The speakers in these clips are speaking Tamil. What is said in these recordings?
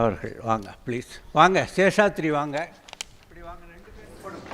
அவர்கள் வாங்க, ப்ளீஸ் வாங்க. சேஷாத்ரி வாங்க, இப்படி வாங்க. 2 பேரும் போடுங்க.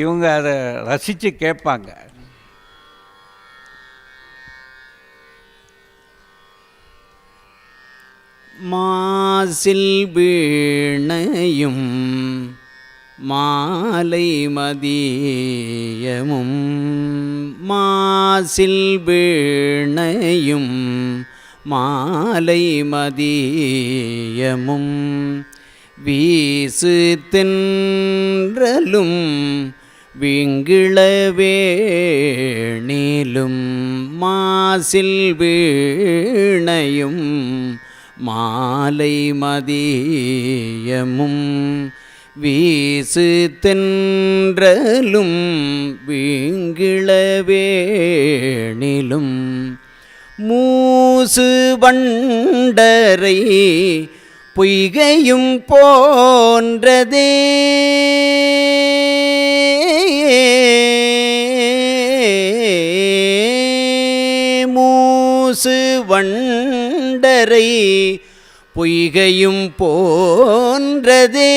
இவங்க அதை ரசித்து கேட்பாங்க. மாசில் வீணையும் மாலை மதியமும், மாசில் வீணையும் மாலை மதியமும், வீசு தென்றலும் விங்கிளவேணிலும், மாசில் வீணையும் மாலை மதியமும், வீசு தென்றலும் விங்கிளவேணிலும், மூசு வண்டரை பொய்கையும் போன்றதே, மூசு வண்டரை பொய்கையும் போன்றதே,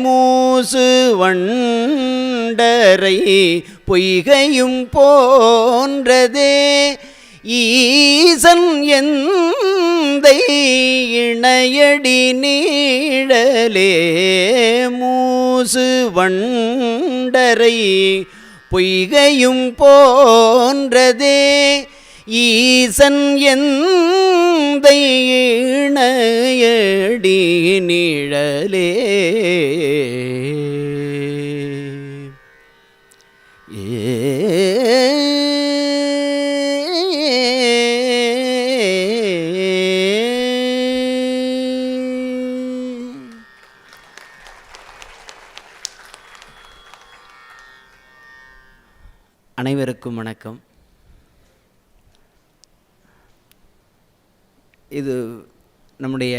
மூசு வண்டரை பொய்கையும் போன்றதே, ஈசன் எந்தை இணையடி நீழலே, மூசு வண்டரை பொய்கையும் போன்றதே, ஈசன் எந்தை இணையடி நீழலே. அனைவருக்கும் வணக்கம். இது நம்முடைய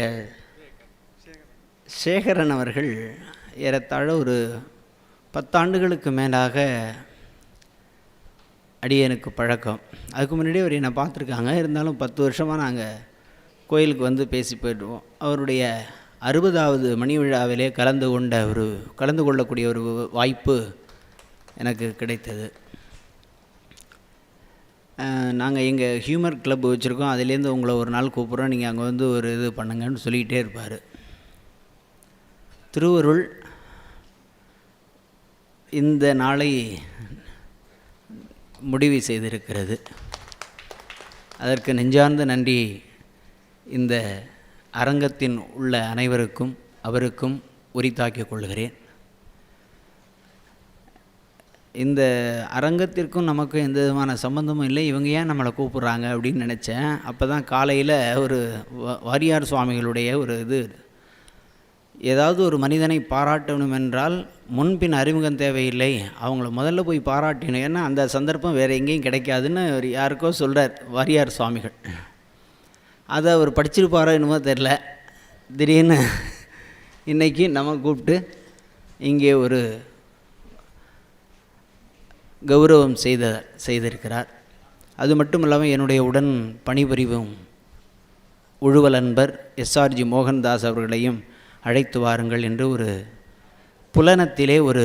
சேகரன் அவர்கள் ஏறத்தாழ ஒரு 10 ஆண்டுகளுக்கு மேலாக அடியனுக்கு பழக்கம். அதுக்கு முன்னாடியே அவர் என்னை பார்த்துருக்காங்க. இருந்தாலும் 10 வருஷமாக நாங்கள் கோயிலுக்கு வந்து பேசி போயிடுவோம். அவருடைய 60வது மணி விழாவிலே கலந்து கொள்ளக்கூடிய ஒரு வாய்ப்பு எனக்கு கிடைத்தது. நாங்கள் எங்கள் ஹியூமர் கிளப் வச்சுருக்கோம், அதுலேருந்து உங்களை ஒரு நாள் கூப்பிட்றோம், நீங்கள் அங்கே வந்து ஒரு இது பண்ணுங்கன்னு சொல்லிக்கிட்டே இருப்பார். திருவருள் இந்த நாளை முடிவு செய்திருக்கிறது. அதற்கு நெஞ்சார்ந்த நன்றி இந்த அரங்கத்தின் உள்ள அனைவருக்கும் அவருக்கும் உரித்தாக்கிக் கொள்கிறேன். இந்த அரங்கத்திற்கும் நமக்கும் எந்த விதமான சம்பந்தமும் இல்லை. இவங்க ஏன் நம்மளை கூப்பிட்றாங்க அப்படின்னு நினச்சேன். அப்போ தான் காலையில் ஒரு வாரியார் சுவாமிகளுடைய ஒரு இது, ஏதாவது ஒரு மனிதனை பாராட்டணும் என்றால் முன்பின் அறிமுகம் தேவையில்லை, அவங்கள முதல்ல போய் பாராட்டணும், ஏன்னா அந்த சந்தர்ப்பம் வேறு எங்கேயும் கிடைக்காதுன்னு யாருக்கோ சொல்கிறார் வாரியார் சுவாமிகள். அதை அவர் படிச்சிருப்பாரோ என்னமோ தெரில, திடீர்னு இன்றைக்கி நம்ம கூப்பிட்டு இங்கே ஒரு கௌரவம் செய்திருக்கிறார். அது மட்டும் இல்லாமல் என்னுடைய உடன் பணிபுரிவும் உழுவல் அன்பர் எஸ்ஆர்ஜி மோகன்தாஸ் அவர்களையும் அழைத்து வாருங்கள் என்று ஒரு புலனத்திலே ஒரு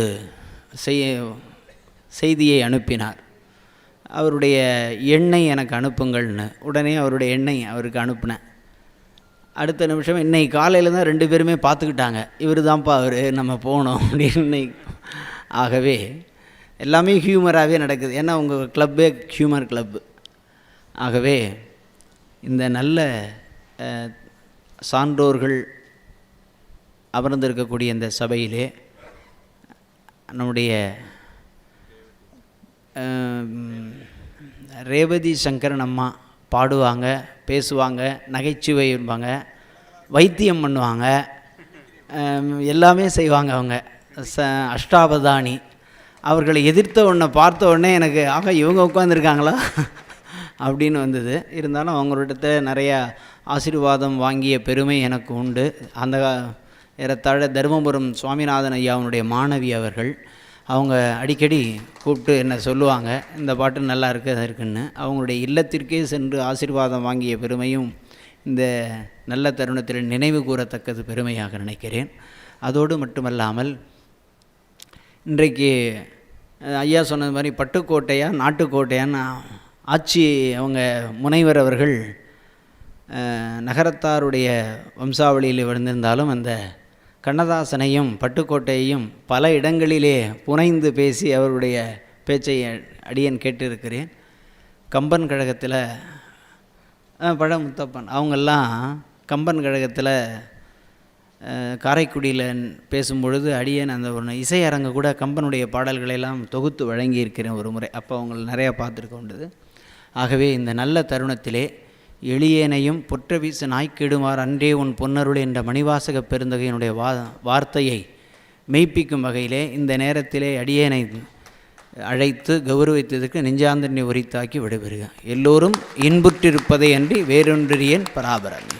செய்தியை அனுப்பினார். அவருடைய எண்ணை எனக்கு அனுப்புங்கள்னு உடனே அவருடைய எண்ணை அவருக்கு அனுப்பினேன். அடுத்த நிமிஷம் இன்னைக்கு காலையில் தான் 2 பேருமே பார்த்துக்கிட்டாங்க, இவர் தான்ப்பா அவர், நம்ம போனோம் அப்படின்னு. ஆகவே எல்லாமே ஹியூமராகவே நடக்குது, ஏன்னா உங்கள் கிளப்பே ஹியூமர் கிளப்பு. ஆகவே இந்த நல்ல சான்றோர்கள் அமர்ந்திருக்கக்கூடிய இந்த சபையிலே நம்முடைய ரேவதி சங்கரன் அம்மா பாடுவாங்க, பேசுவாங்க, நகைச்சுவை இருப்பாங்க, வைத்தியம் பண்ணுவாங்க, எல்லாமே செய்வாங்க அவங்க. அஷ்டாவதானி. அவர்களை எதிர்த்த உடனே பார்த்த உடனே எனக்கு ஆக இவங்க உட்காந்துருக்காங்களா அப்படின்னு வந்தது. இருந்தாலும் அவங்கள்ட்ட நிறையா ஆசீர்வாதம் வாங்கிய பெருமை எனக்கு உண்டு. அந்த ஏறத்தாழ தருமபுரம் சுவாமிநாதன் ஐயாவுடைய மாணவி அவர்கள். அவங்க அடிக்கடி கூப்பிட்டு என்ன சொல்லுவாங்க, இந்த பாட்டு நல்லா இருக்குது அது இருக்குன்னு. அவங்களுடைய இல்லத்திற்கே சென்று ஆசீர்வாதம் வாங்கிய பெருமையும் இந்த நல்ல தருணத்தில் நினைவு கூறத்தக்கது பெருமையாக நினைக்கிறேன். அதோடு மட்டுமல்லாமல் இன்றைக்கு ஐயா சொன்னது மாதிரி பட்டுக்கோட்டையா நாட்டுக்கோட்டையான்னு ஆட்சி அவங்க முனைவர் அவர்கள் நகரத்தாருடைய வம்சாவளியில் விழுந்திருந்தாலும் அந்த கண்ணதாசனையும் பட்டுக்கோட்டையையும் பல இடங்களிலே புனைந்து பேசி அவருடைய பேச்சை அடியேன் கேட்டிருக்கிறேன். கம்பன் கழகத்தில் பழமுத்தப்பன் அவங்கெல்லாம் கம்பன் கழகத்தில் காரைக்குடியில் பேசும்பொழுது அடியேன் அந்த ஒரு இசையரங்கு கூட கம்பனுடைய பாடல்களெல்லாம் தொகுத்து வழங்கியிருக்கிறேன் ஒரு முறை. அப்போ அவங்களை நிறையா பார்த்துருக்க உண்டுது. ஆகவே இந்த நல்ல தருணத்திலே எளியேனையும் பொற்ற வீச நாய்க்கிடுமாறு அன்றே உன் பொன்னருள் என்ற மணிவாசக பெருந்தகையினுடைய வார்த்தையை மெய்ப்பிக்கும் வகையிலே இந்த நேரத்திலே அடியேனை அழைத்து கௌரவித்ததற்கு நெஞ்சாந்தனை உரித்தாக்கி விடைபெறுக. எல்லோரும் இன்புற்றிருப்பதை அன்றி வேறொன்றியேன் பராபரமே.